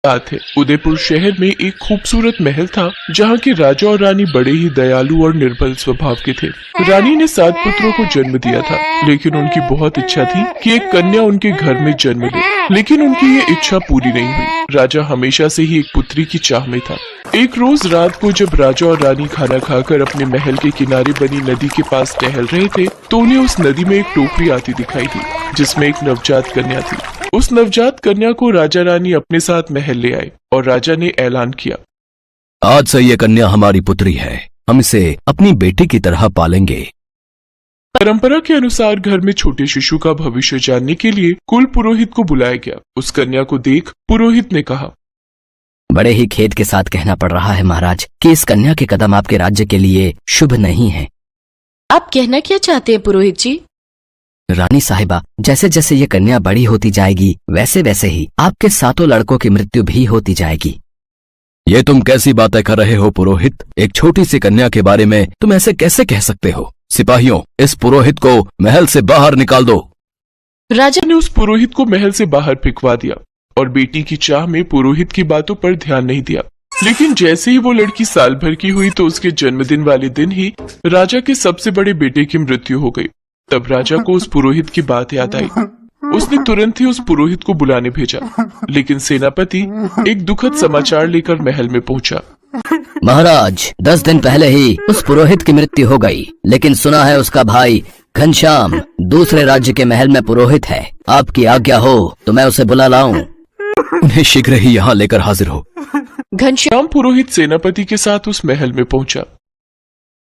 बात है, उदयपुर शहर में एक खूबसूरत महल था जहाँ के राजा और रानी बड़े ही दयालु और निर्बल स्वभाव के थे। रानी ने 7 पुत्रों को जन्म दिया था, लेकिन उनकी बहुत इच्छा थी कि एक कन्या उनके घर में जन्म ले, लेकिन उनकी ये इच्छा पूरी नहीं हुई। राजा हमेशा से ही एक पुत्री की चाह में था। एक रोज रात को जब राजा और रानी खाना खाकर अपने महल के किनारे बनी नदी के पास टहल रहे थे, तो उन्हें उस नदी में एक टोकरी आती दिखाई दी जिसमें एक नवजात कन्या थी। उस नवजात कन्या को राजा रानी अपने साथ महल ले आए और राजा ने ऐलान किया, आज से ये कन्या हमारी पुत्री है, हम इसे अपनी बेटी की तरह पालेंगे। परंपरा के अनुसार घर में छोटे शिशु का भविष्य जानने के लिए कुल पुरोहित को बुलाया गया। उस कन्या को देख पुरोहित ने कहा, बड़े ही खेद के साथ कहना पड़ रहा है महाराज कि इस कन्या के कदम आपके राज्य के लिए शुभ नहीं है। आप कहना क्या चाहते हैं पुरोहित जी? रानी साहिबा, जैसे जैसे ये कन्या बड़ी होती जाएगी वैसे वैसे ही आपके 7 लड़कों की मृत्यु भी होती जाएगी। ये तुम कैसी बातें कर रहे हो पुरोहित? एक छोटी सी कन्या के बारे में तुम ऐसे कैसे कह सकते हो? सिपाहियों, इस पुरोहित को महल से बाहर निकाल दो। राजा ने उस पुरोहित को महल से बाहर फेंकवा दिया और बेटी की चाह में पुरोहित की बातों पर ध्यान नहीं दिया। लेकिन जैसे ही वो लड़की साल भर की हुई तो उसके जन्मदिन वाले दिन ही राजा के सबसे बड़े बेटे की मृत्यु हो गई। तब राजा को उस पुरोहित की बात याद आई। उसने तुरंत ही उस पुरोहित को बुलाने भेजा, लेकिन सेनापति एक दुखद समाचार लेकर महल में पहुंचा। महाराज, 10 दिन पहले ही उस पुरोहित की मृत्यु हो गई, लेकिन सुना है उसका भाई घनश्याम दूसरे राज्य के महल में पुरोहित है। आपकी आज्ञा हो तो मैं उसे बुला लाऊं। उन्हें शीघ्र ही यहाँ लेकर हाजिर हो। घनश्याम पुरोहित सेनापति के साथ उस महल में पहुंचा।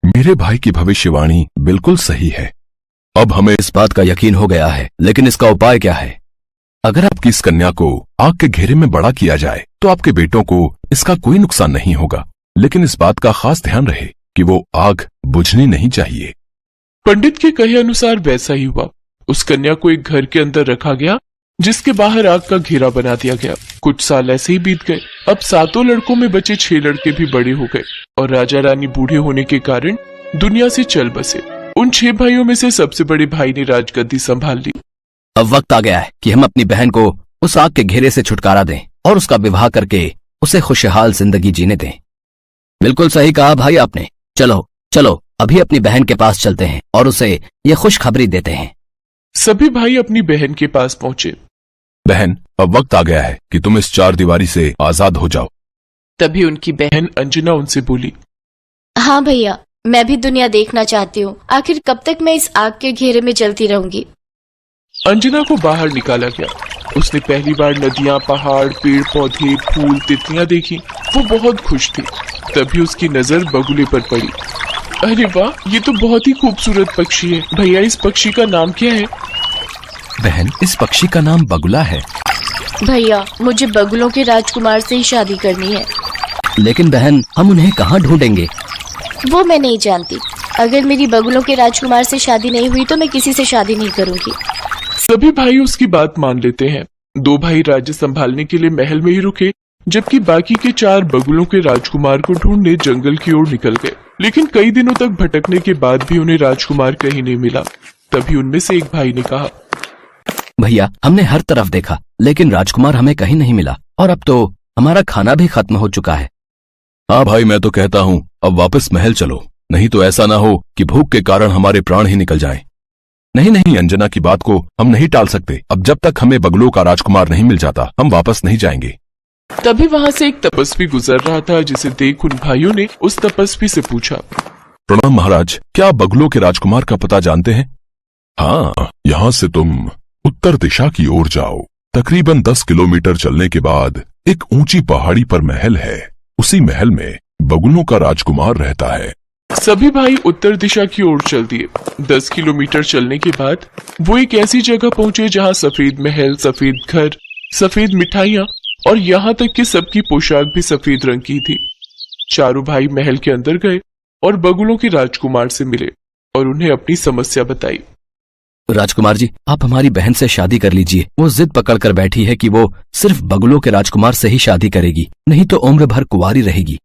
मेरे भाई की भविष्यवाणी बिल्कुल सही है। अब हमें इस बात का यकीन हो गया है, लेकिन इसका उपाय क्या है? अगर आपकी इस कन्या को आग के घेरे में बड़ा किया जाए तो आपके बेटों को इसका कोई नुकसान नहीं होगा, लेकिन इस बात का खास ध्यान रहे कि वो आग बुझनी नहीं चाहिए। पंडित के कहे अनुसार वैसा ही हुआ। उस कन्या को एक घर के अंदर रखा गया जिसके बाहर आग का घेरा बना दिया गया। कुछ साल ऐसे ही बीत गए। अब 7 लड़कों में बचे 6 लड़के भी बड़े हो गए और राजा रानी बूढ़े होने के कारण दुनिया से चल बसे। उन 6 भाइयों में से सबसे बड़े भाई ने राजगद्दी संभाल ली। अब वक्त आ गया है कि हम अपनी बहन को उस आग के घेरे से छुटकारा दें और उसका विवाह करके उसे खुशहाल जिंदगी जीने दें। बिल्कुल सही कहा भाई आपने। चलो चलो अभी अपनी बहन के पास चलते हैं और उसे ये खुशखबरी देते हैं। सभी भाई अपनी बहन के पास पहुंचे। बहन, अब वक्त आ गया है कि तुम इस 4 दीवारी से आजाद हो जाओ। तभी उनकी बहन अंजना उनसे बोली, हाँ भैया, मैं भी दुनिया देखना चाहती हूँ। आखिर कब तक मैं इस आग के घेरे में जलती रहूंगी? अंजना को बाहर निकाला गया। उसने पहली बार नदियाँ, पहाड़, पेड़ पौधे, फूल, तितलियां देखी। वो बहुत खुश थी। तभी उसकी नजर बगुले पर पड़ी। अरे वाह, ये तो बहुत ही खूबसूरत पक्षी है। भैया, इस पक्षी का नाम क्या है? बहन, इस पक्षी का नाम बगुला है। भैया, मुझे बगुलों के राजकुमार से ही शादी करनी है। लेकिन बहन, हम उन्हें कहाँ ढूंढेंगे? वो मैं नहीं जानती। अगर मेरी बगुलों के राजकुमार से शादी नहीं हुई तो मैं किसी से शादी नहीं करूंगी। सभी भाई उसकी बात मान लेते हैं। 2 भाई राज्य संभालने के लिए महल में ही रुके, जबकि बाकी के 4 बगुलों के राजकुमार को ढूंढने जंगल की ओर निकल गए। लेकिन कई दिनों तक भटकने के बाद भी उन्हें राजकुमार कहीं नहीं मिला। तभी उनमें से एक भाई ने कहा, भैया, हमने हर तरफ देखा लेकिन राजकुमार हमें कहीं नहीं मिला और अब तो हमारा खाना भी खत्म हो चुका है। हाँ भाई, मैं तो कहता हूँ अब वापस महल चलो, नहीं तो ऐसा ना हो कि भूख के कारण हमारे प्राण ही निकल जाएं। नहीं नहीं, अंजना की बात को हम नहीं टाल सकते। अब जब तक हमें बगुलों का राजकुमार नहीं मिल जाता हम वापस नहीं जाएंगे। तभी वहाँ से एक तपस्वी गुजर रहा था, जिसे देख उन भाइयों ने उस तपस्वी से पूछा, प्रणाम महाराज, क्या आप बगुलों के राजकुमार का पता जानते हैं? हाँ, यहाँ से तुम उत्तर दिशा की ओर जाओ। तकरीबन 10 किलोमीटर चलने के बाद एक ऊंची पहाड़ी पर महल है। उसी महल में बगुलों का राजकुमार रहता है। सभी भाई उत्तर दिशा की ओर चल दिए। 10 किलोमीटर चलने के बाद वो एक ऐसी जगह पहुंचे जहां सफेद महल, सफेद घर, सफेद मिठाइयां और यहाँ तक कि सबकी पोशाक भी सफेद रंग की थी। चारों भाई महल के अंदर गए और बगुलों के राजकुमार से मिले और उन्हें अपनी समस्या बताई। राजकुमार जी, आप हमारी बहन से शादी कर लीजिए। वो जिद पकड़ कर बैठी है कि वो सिर्फ बगुलों के राजकुमार से ही शादी करेगी, नहीं तो उम्र भर कुंवारी रहेगी।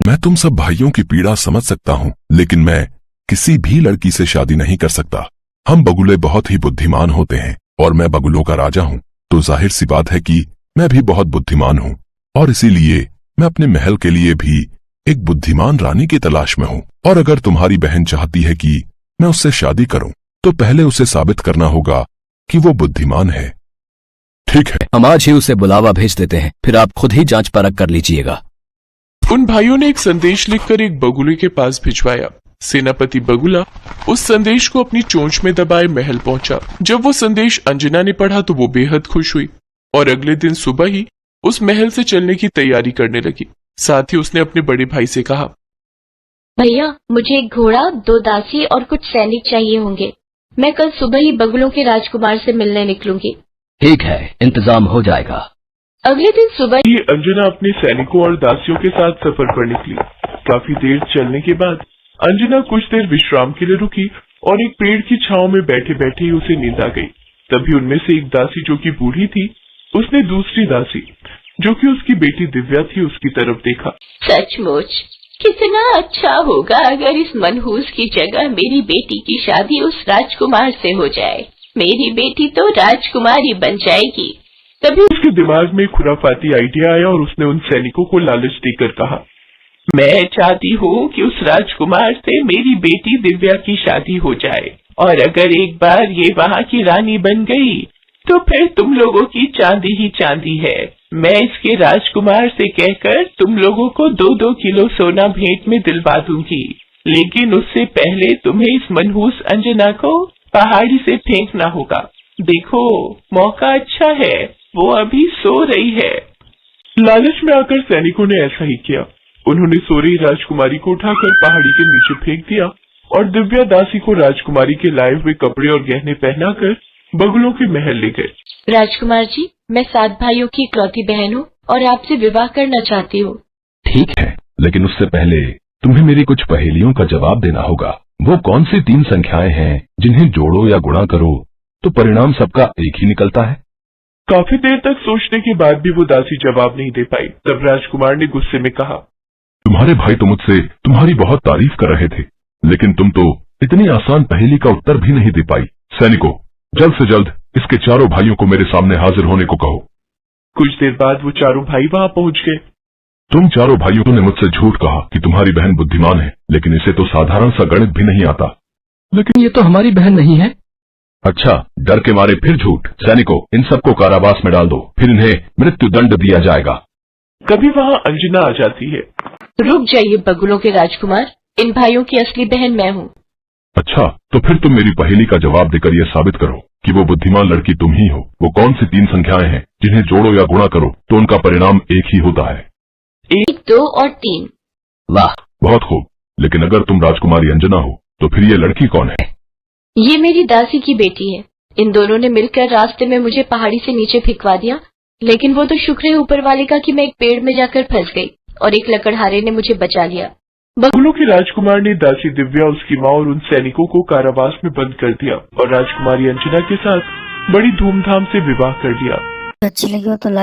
मैं तुम सब भाइयों की पीड़ा समझ सकता हूँ, लेकिन मैं किसी भी लड़की से शादी नहीं कर सकता। हम बगुले बहुत ही बुद्धिमान होते हैं और मैं बगुलों का राजा हूँ, तो जाहिर सी बात है कि मैं भी बहुत बुद्धिमान हूँ। और इसीलिए मैं अपने महल के लिए भी एक बुद्धिमान रानी की तलाश में हूँ। और अगर तुम्हारी बहन चाहती है कि मैं उससे शादी करूं, तो पहले उसे साबित करना होगा कि वो बुद्धिमान है। ठीक है, हम आज ही उसे बुलावा भेज देते हैं, फिर आप खुद ही जांच परख कर लीजिएगा। उन भाइयों ने एक संदेश लिखकर एक बगुले के पास भिजवाया। सेनापति बगुला उस संदेश को अपनी चोंच में दबाए महल पहुंचा। जब वो संदेश अंजना ने पढ़ा तो वो बेहद खुश हुई और अगले दिन सुबह ही उस महल से चलने की तैयारी करने लगी। साथ ही उसने अपने बड़े भाई से कहा, भैया मुझे एक घोड़ा, 2 दासी और कुछ सैनिक चाहिए होंगे। मैं कल सुबह ही बगुलों के राजकुमार से मिलने निकलूंगी। ठीक है, इंतजाम हो जाएगा। अगले दिन सुबह ये अंजना अपने सैनिकों और दासियों के साथ सफर पर निकली। काफी देर चलने के बाद अंजना कुछ देर विश्राम के लिए रुकी और एक पेड़ की छांव में बैठे बैठे ही उसे नींद आ गई। तभी उनमें से एक दासी जो कि बूढ़ी थी, उसने दूसरी दासी जो कि उसकी बेटी दिव्या थी उसकी तरफ देखा। सचमुच कितना अच्छा होगा अगर इस मनहूस की जगह मेरी बेटी की शादी उस राजकुमार से हो जाए। मेरी बेटी तो राजकुमारी बन जाएगी। तभी उसके दिमाग में खुराफाती आइडिया आया और उसने उन सैनिकों को लालच देकर कहा, मैं चाहती हूँ कि उस राजकुमार से मेरी बेटी दिव्या की शादी हो जाए और अगर एक बार ये वहाँ की रानी बन गई तो फिर तुम लोगों की चांदी ही चांदी है। मैं इसके राजकुमार से कहकर तुम लोगों को 2-2 किलो सोना भेंट में दिलवा दूंगी, लेकिन उससे पहले तुम्हें इस मनहूस अंजना को पहाड़ी से फेंकना होगा। देखो मौका अच्छा है, वो अभी सो रही है। लालच में आकर सैनिकों ने ऐसा ही किया। उन्होंने सो रही राजकुमारी को उठाकर पहाड़ी के नीचे फेंक दिया और दिव्या दासी को राजकुमारी के लाए हुए कपड़े और गहने पहनाकर बगुलों के महल ले गए। राजकुमार जी, मैं 7 भाइयों की इकलौती बहन हूँ और आपसे विवाह करना चाहती हूँ। ठीक है, लेकिन उससे पहले तुम्हें मेरी कुछ पहेलियों का जवाब देना होगा। वो कौन सी 3 संख्याएं हैं जिन्हें जोड़ो या गुणा करो तो परिणाम सबका एक ही निकलता है? काफी देर तक सोचने के बाद भी वो दासी जवाब नहीं दे पाई। तब राजकुमार ने गुस्से में कहा, तुम्हारे भाई तो मुझसे तुम्हारी बहुत तारीफ कर रहे थे, लेकिन तुम तो इतनी आसान पहेली का उत्तर भी नहीं दे पाई। सैनिकों, जल्द से जल्द इसके चारों भाइयों को मेरे सामने हाजिर होने को कहो। कुछ देर बाद वो चारों भाई वहाँ पहुँच गए। तुम चारों भाइयों ने मुझसे झूठ कहा कि तुम्हारी बहन बुद्धिमान है, लेकिन इसे तो साधारण सा गणित भी नहीं आता। लेकिन ये तो हमारी बहन नहीं है। अच्छा, डर के मारे फिर झूठ। सैनिकों, इन सबको कारावास में डाल दो, फिर इन्हें मृत्यु दंड दिया जाएगा। कभी वहाँ अंजना आ जाती है। रुक जाइए बगुलों के राजकुमार, इन भाइयों की असली बहन मैं हूँ। अच्छा, तो फिर तुम मेरी पहेली का जवाब देकर यह साबित करो कि वो बुद्धिमान लड़की तुम ही हो। वो कौन सी 3 संख्याएं हैं जिन्हें जोड़ो या गुणा करो तो उनका परिणाम एक ही होता है? 1, 2 और 3। वाह, बहुत खूब। लेकिन अगर तुम राजकुमारी अंजना हो तो फिर ये लड़की कौन है? ये मेरी दासी की बेटी है। इन दोनों ने मिलकर रास्ते में मुझे पहाड़ी से नीचे फेंकवा दिया, लेकिन वो तो शुक्र है ऊपर वाले का कि मैं एक पेड़ में जाकर फंस गई और एक लकड़हारे ने मुझे बचा लिया। बगुलों के राजकुमार ने दासी दिव्या, उसकी माँ और उन सैनिकों को कारावास में बंद कर दिया और राजकुमारी अंजना के साथ बड़ी धूमधाम से विवाह कर दिया। अच्छी लगी हो तो लाइक